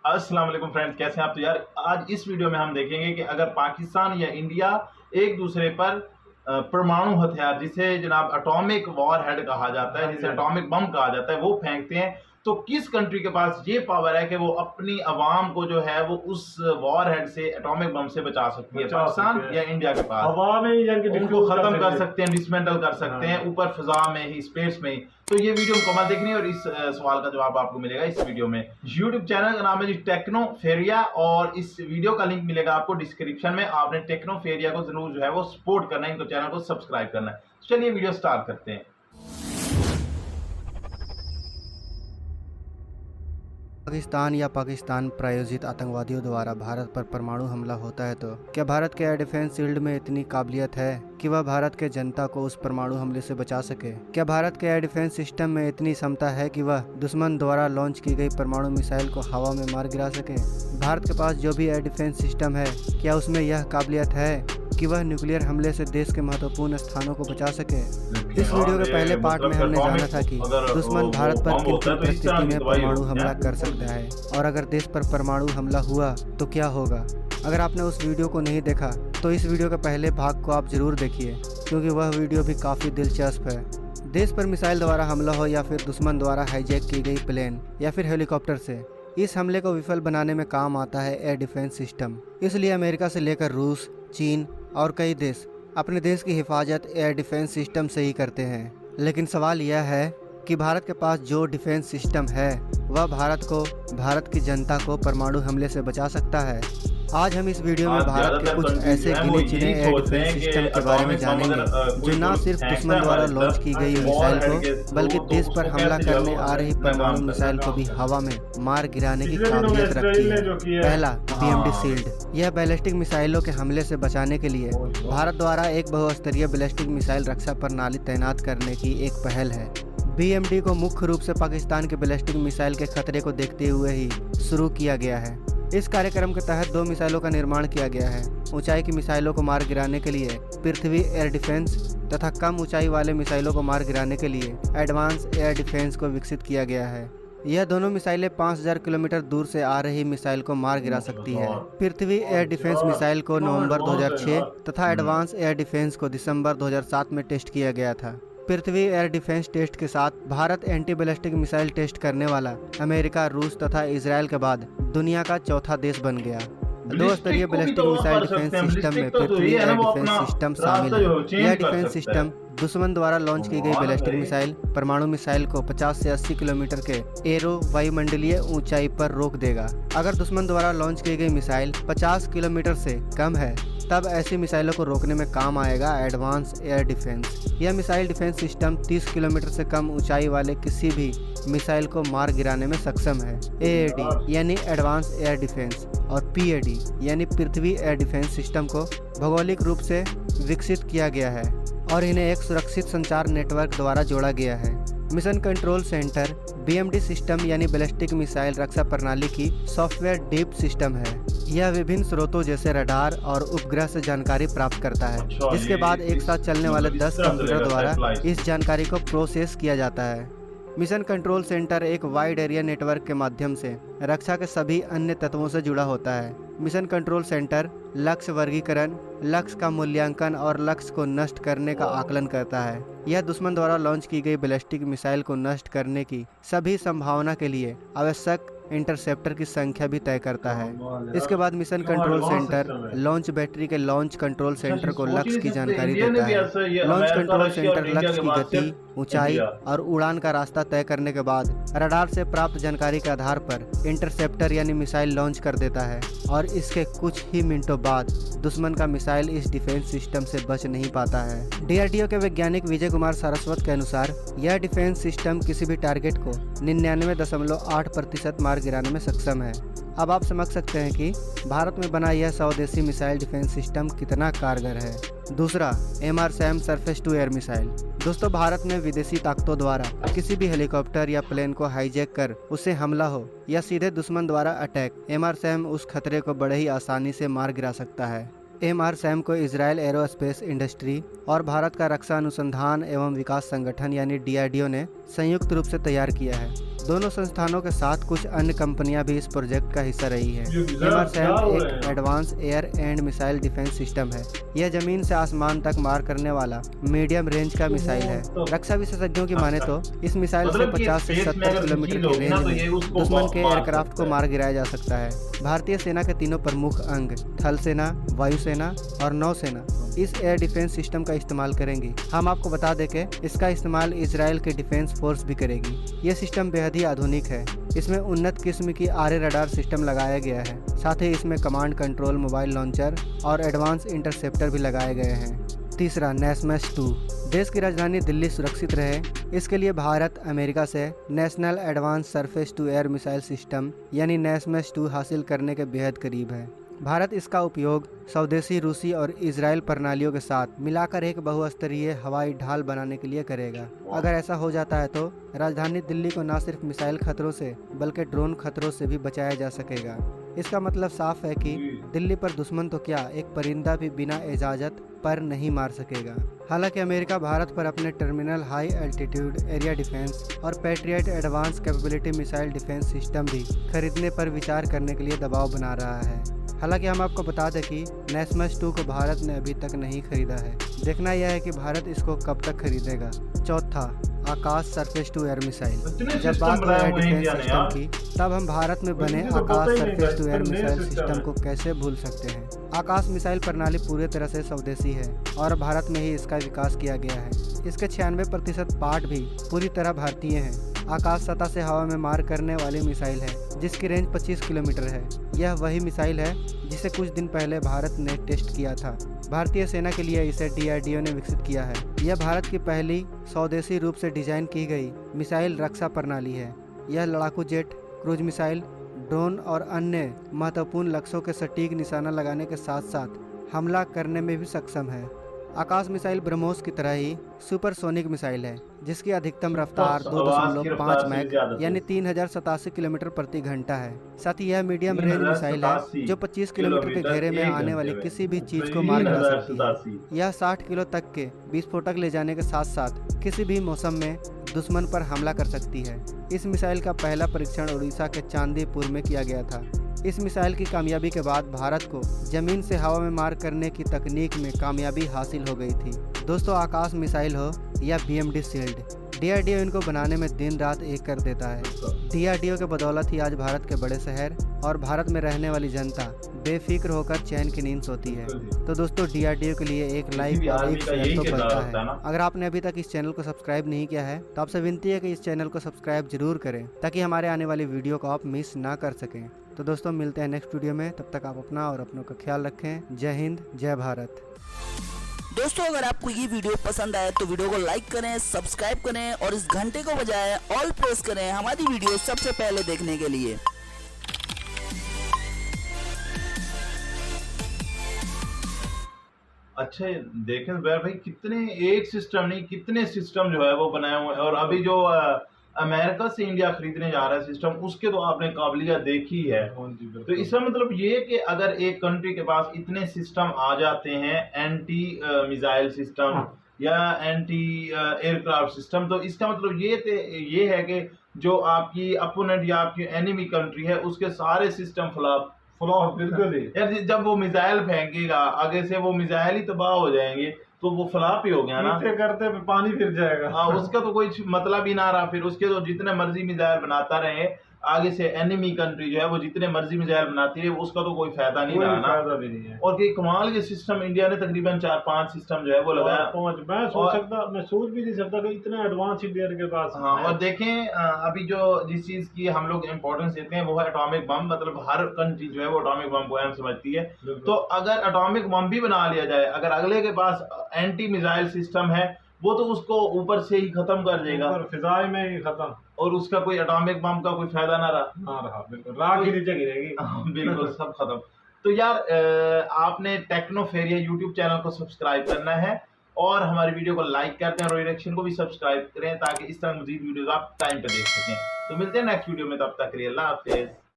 अस्सलाम वालेकुम फ्रेंड्स, कैसे हैं आप? तो यार आज इस वीडियो में हम देखेंगे कि अगर पाकिस्तान या इंडिया एक दूसरे पर परमाणु हथियार, जिसे जनाब एटॉमिक वॉर हेड कहा जाता है, जिसे एटॉमिक बम कहा जाता है, वो फेंकते हैं, तो किस कंट्री के पास ये पावर है कि वो अपनी आवाम को जो है वो उस वॉर हेड से, एटॉमिक बम से बचा सकती है? पाकिस्तान या इंडिया के पास? हवा में उनको खत्म कर सकते हैं, डिसमेंटल कर सकते हैं, ऊपर फिजा में ही, स्पेस में ही। तो ये वीडियो मुकम्मल देखनी है और इस सवाल का जवाब आपको मिलेगा इस वीडियो में। यूट्यूब चैनल का नाम है जी टेक्नोफेरिया और इस वीडियो का लिंक मिलेगा आपको डिस्क्रिप्शन में। आपने टेक्नोफेरिया को जरूर जो है वो सपोर्ट करना है, इनको चैनल को सब्सक्राइब करना है। चलिए वीडियो स्टार्ट करते हैं। पाकिस्तान या पाकिस्तान प्रायोजित आतंकवादियों द्वारा भारत पर परमाणु हमला होता है तो क्या भारत के एयर डिफेंस फील्ड में इतनी काबिलियत है कि वह भारत के जनता को उस परमाणु हमले से बचा सके? क्या भारत के एयर डिफेंस सिस्टम में इतनी क्षमता है कि वह दुश्मन द्वारा लॉन्च की गई परमाणु मिसाइल को हवा में मार गिरा सके? भारत के पास जो भी एयर डिफेंस सिस्टम है, क्या उसमें यह काबिलियत है कि वह न्यूक्लियर हमले से देश के महत्वपूर्ण स्थानों को बचा सके? इस वीडियो के पहले पार्ट में हमने जाना था कि दुश्मन भारत पर किन किन परिस्थिति में परमाणु हमला कर सकता है और अगर देश पर परमाणु हमला हुआ तो क्या होगा। अगर आपने उस वीडियो को नहीं देखा तो इस वीडियो के पहले भाग को आप जरूर देखिए, क्योंकि वह वीडियो भी काफ़ी दिलचस्प है। देश पर मिसाइल द्वारा हमला हो या फिर दुश्मन द्वारा हाईजैक की गई प्लेन या फिर हेलीकॉप्टर से, इस हमले को विफल बनाने में काम आता है एयर डिफेंस सिस्टम। इसलिए अमेरिका से लेकर रूस, चीन और कई देश अपने देश की हिफाजत एयर डिफेंस सिस्टम से ही करते हैं। लेकिन सवाल यह है कि भारत के पास जो डिफेंस सिस्टम है वह भारत की जनता को परमाणु हमले से बचा सकता है। आज हम इस वीडियो में भारत के कुछ ऐसे गिने चुने एयर डिफेंस सिस्टम के बारे में जानेंगे जो न सिर्फ दुश्मन द्वारा लॉन्च की गई मिसाइल को बल्कि देश पर हमला करने आ रही परमाणु मिसाइल को भी हवा में मार गिराने की काबिलियत रखती है। पहला, BMD शील्ड। यह बैलिस्टिक मिसाइलों के हमले से बचाने के लिए भारत द्वारा एक बहुस्तरीय बैलिस्टिक मिसाइल रक्षा प्रणाली तैनात करने की एक पहल है। BMD को मुख्य रूप से पाकिस्तान के बैलिस्टिक मिसाइल के खतरे को देखते हुए ही शुरू किया गया है। इस कार्यक्रम के तहत 2 मिसाइलों का निर्माण किया गया है। ऊंचाई की मिसाइलों को मार गिराने के लिए पृथ्वी एयर डिफेंस तथा कम ऊंचाई वाले मिसाइलों को मार गिराने के लिए एडवांस एयर डिफेंस को विकसित किया गया है। यह दोनों मिसाइलें 5000 किलोमीटर दूर से आ रही मिसाइल को मार गिरा सकती है। पृथ्वी एयर डिफेंस मिसाइल को नवंबर 2006 तथा एडवांस एयर डिफेंस को दिसंबर 2007 में टेस्ट किया गया था। पृथ्वी एयर डिफेंस टेस्ट के साथ Bharat anti ballistic missile test करने वाला अमेरिका, रूस तथा इजराइल के बाद दुनिया का चौथा देश बन गया। 2 स्तरीय बैलिस्टिक मिसाइल डिफेंस सिस्टम में पृथ्वी एयर डिफेंस सिस्टम शामिल है। यह डिफेंस सिस्टम दुश्मन द्वारा लॉन्च की गई बैलिस्टिक मिसाइल, परमाणु मिसाइल को 50 से 80 किलोमीटर के एरो वायुमंडलीय ऊंचाई पर रोक देगा। अगर दुश्मन द्वारा लॉन्च की गई मिसाइल 50 किलोमीटर से कम है तब ऐसी मिसाइलों को रोकने में काम आएगा एडवांस एयर डिफेंस। यह मिसाइल डिफेंस सिस्टम 30 किलोमीटर से कम ऊंचाई वाले किसी भी मिसाइल को मार गिराने में सक्षम है। AAD यानी एडवांस एयर डिफेंस और PAD यानी पृथ्वी एयर डिफेंस सिस्टम को भौगोलिक रूप से विकसित किया गया है और इन्हें एक सुरक्षित संचार नेटवर्क द्वारा जोड़ा गया है। Mission control centre BMD system यानी बैलिस्टिक मिसाइल रक्षा प्रणाली की सॉफ्टवेयर डीप सिस्टम है। यह विभिन्न स्रोतों जैसे रडार और उपग्रह से जानकारी प्राप्त करता है, जिसके बाद एक साथ चलने वाले 10 कंप्यूटर द्वारा इस जानकारी को प्रोसेस किया जाता है। मिशन कंट्रोल सेंटर एक वाइड एरिया नेटवर्क के माध्यम से रक्षा के सभी अन्य तत्वों से जुड़ा होता है। मिशन कंट्रोल सेंटर लक्ष्य वर्गीकरण, लक्ष्य का मूल्यांकन और लक्ष्य को नष्ट करने का आकलन करता है। यह दुश्मन द्वारा लॉन्च की गई बैलिस्टिक मिसाइल को नष्ट करने की सभी संभावना के लिए आवश्यक इंटरसेप्टर की संख्या भी तय करता है। इसके बाद mission control centre launch battery के लॉन्च कंट्रोल सेंटर को लक्ष्य की जानकारी देता है। लॉन्च कंट्रोल सेंटर लक्ष्य की गति, ऊंचाई और उड़ान का रास्ता तय करने के बाद रडार से प्राप्त जानकारी के आधार पर इंटरसेप्टर यानी मिसाइल लॉन्च कर देता है और इसके कुछ ही मिनटों बाद दुश्मन का मिसाइल इस डिफेंस सिस्टम से बच नहीं पाता है। DRDO के वैज्ञानिक विजय कुमार सारस्वत के अनुसार यह डिफेंस सिस्टम किसी भी टारगेट को 99.8% मार गिराने में सक्षम है। अब आप समझ सकते हैं कि भारत में बना यह स्वदेशी मिसाइल डिफेंस सिस्टम कितना कारगर है। दूसरा, MRSAM surface to air missile. दोस्तों, भारत में विदेशी ताकतों द्वारा किसी भी हेलीकॉप्टर या प्लेन को हाईजैक कर उससे हमला हो या सीधे दुश्मन द्वारा अटैक, MRSAM उस खतरे को बड़े ही आसानी से मार गिरा सकता है। MRSAM को इजराइल एरोस्पेस इंडस्ट्री और भारत का रक्षा अनुसंधान एवं विकास संगठन यानी DRDO ने संयुक्त रूप से तैयार किया है। दोनों संस्थानों के साथ कुछ अन्य कंपनियां भी इस प्रोजेक्ट का हिस्सा रही है। हिमरसैल्ड एक advance air and missile defence system है। यह जमीन से आसमान तक मार करने वाला मीडियम रेंज का मिसाइल है। रक्षा विशेषज्ञों की माने तो इस मिसाइल से 50 से 70 किलोमीटर की रेंज में दुश्मन के एयरक्राफ्ट को मार गिराया जा सकता है। भारतीय सेना के तीनों प्रमुख अंग थल सेना, वायुसेना और नौसेना इस एयर डिफेंस सिस्टम का इस्तेमाल करेंगी। हम आपको बता दें कि इसका इस्तेमाल इजराइल के डिफेंस फोर्स भी करेगी। यह सिस्टम बेहद ही आधुनिक है। इसमें उन्नत किस्म की आर्य रडार सिस्टम लगाया गया है। साथ ही इसमें कमांड कंट्रोल मोबाइल लॉन्चर और एडवांस इंटरसेप्टर भी लगाए गए हैं। तीसरा, NASAMS-2। देश की राजधानी दिल्ली सुरक्षित रहे, इसके लिए भारत अमेरिका से national advance surface to air missile system यानी NASAMS-2 हासिल करने के बेहद करीब है। भारत इसका उपयोग स्वदेशी रूसी और इजराइल प्रणालियों के साथ मिलाकर एक बहुस्तरीय हवाई ढाल बनाने के लिए करेगा। अगर ऐसा हो जाता है तो राजधानी दिल्ली को न सिर्फ मिसाइल खतरों से बल्कि ड्रोन खतरों से भी बचाया जा सकेगा। इसका मतलब साफ है कि दिल्ली पर दुश्मन तो क्या, एक परिंदा भी बिना इजाज़त पर नहीं मार सकेगा। हालांकि अमेरिका भारत पर अपने terminal high altitude area defence और patriot advance capability missile defence system भी खरीदने पर विचार करने के लिए दबाव बना रहा है। हालांकि हम आपको बता दें कि NASAMS-2 को भारत ने अभी तक नहीं खरीदा है। देखना यह है कि भारत इसको कब तक खरीदेगा। चौथा, आकाश सरफेस टू एयर मिसाइल। जब बात हो एयर डिफेंस सिस्टम की, तब हम भारत में बने Akash surface to air missile system को कैसे भूल सकते हैं। आकाश मिसाइल प्रणाली पूरी तरह से स्वदेशी है और भारत में ही इसका विकास किया गया है। इसके 96% पार्ट भी पूरी तरह भारतीय हैं। आकाश सतह से हवा में मार करने वाली मिसाइल है जिसकी रेंज 25 किलोमीटर है। यह वही मिसाइल है जिसे कुछ दिन पहले भारत ने टेस्ट किया था। भारतीय सेना के लिए इसे DRDO ने विकसित किया है। यह भारत की पहली स्वदेशी रूप से डिजाइन की गई मिसाइल रक्षा प्रणाली है। यह लड़ाकू जेट, क्रूज मिसाइल, ड्रोन और अन्य महत्वपूर्ण लक्ष्यों के सटीक निशाना लगाने के साथ साथ हमला करने में भी सक्षम है। आकाश मिसाइल ब्रह्मोस की तरह ही सुपरसोनिक मिसाइल है जिसकी अधिकतम रफ्तार 2.5 मैक यानी 3087 किलोमीटर प्रति घंटा है। साथ ही यह मीडियम रेंज मिसाइल है जो 25 किलोमीटर के घेरे में आने वाली किसी भी चीज को मार गिरा सकती है। यह 60 किलो तक के विस्फोटक ले जाने के साथ साथ किसी भी मौसम में दुश्मन पर हमला कर सकती है। इस मिसाइल का पहला परीक्षण उड़ीसा के चांदीपुर में किया गया था। इस मिसाइल की कामयाबी के बाद भारत को जमीन से हवा में मार करने की तकनीक में कामयाबी हासिल हो गई थी। दोस्तों, आकाश मिसाइल हो या BMD शील्ड, DRDO इनको बनाने में दिन रात एक कर देता है। DRDO के बदौलत ही आज भारत के बड़े शहर और भारत में रहने वाली जनता बेफिक्र होकर चैन की नींद सोती है। तो दोस्तों, DRDO के लिए एक लाइक और एक शेयर तो बनता है। अगर आपने अभी तक इस चैनल को सब्सक्राइब नहीं किया है तो आपसे विनती है कि इस चैनल को सब्सक्राइब जरूर करें ताकि हमारे आने वाली वीडियो को आप मिस ना कर सकें। तो दोस्तों, मिलते हैं नेक्स्ट वीडियो में। तब तक आप अपना और अपनों का ख्याल रखें। जय हिंद, जय भारत। दोस्तों, अगर आपको ये वीडियो पसंद आए तो वीडियो को लाइक करें, सब्सक्राइब करें और इस घंटे को बजाय ऑल प्रेस करें हमारी वीडियो सबसे पहले देखने के लिए। अच्छा, देखें ज़ुबैर भाई, कितने एक सिस्टम नहीं कितने सिस्टम जो है वो बनाए हुए हैं। और अभी जो अमेरिका से इंडिया खरीदने जा रहा है सिस्टम, उसके तो आपने काबिलियत देखी है। तो इसका मतलब ये कि अगर एक कंट्री के पास इतने सिस्टम आ जाते हैं, एंटी मिसाइल सिस्टम या एंटी एयरक्राफ्ट सिस्टम, तो इसका मतलब ये है कि जो आपकी अपोनेंट या आपकी एनिमी कंट्री है उसके सारे सिस्टम फ्लॉप बिल्कुल ही। यार, जब वो मिसाइल फेंकेगा आगे से वो मिसाइल ही तबाह हो जाएंगे, तो वो फ्लॉप ही हो गया ना। करते पानी फिर जाएगा। हाँ, उसका तो कोई मतलब ही ना रहा। फिर उसके तो जितने मर्जी मिसाइल बनाता रहे, आगे से एनिमी कंट्री जो है वो जितने मर्जी मिसाइल बनाती है, उसका तो कोई फायदा नहीं रहा ना। फायदा भी नहीं है। और कि कमाल के सिस्टम इंडिया ने तकरीबन 4-5 सिस्टम जो है वो लगाया। मैं सोच भी नहीं सकता कि इतना एडवांस इंडिया के पास। हाँ, और देखें अभी जो जिस चीज की हम लोग इम्पोर्टेंस देते हैं वो है एटॉमिक बम। मतलब हर कंट्री जो है वो एटॉमिक बम को अहम समझती है। तो अगर एटॉमिक बम भी बना लिया जाए, अगर अगले के पास एंटी मिसाइल सिस्टम है, वो तो उसको ऊपर से ही खत्म कर देगा, फिजाई में ही खत्म, और उसका कोई एटॉमिक बम का कोई फायदा ना रहा। बिल्कुल राख ही नीचे गिरेगी। बिल्कुल सब खत्म। तो यार, आपने टेक्नोफेरिया यूट्यूब चैनल को सब्सक्राइब करना है और हमारी वीडियो को लाइक करते हैं और रिएक्शन को भी सब्सक्राइब करें ताकि इस तरह मजीद वीडियोस आप टाइम पे देख सकें। तो मिलते हैं नेक्स्ट वीडियो में, तब तक के लिए अल्लाह हाफिज़।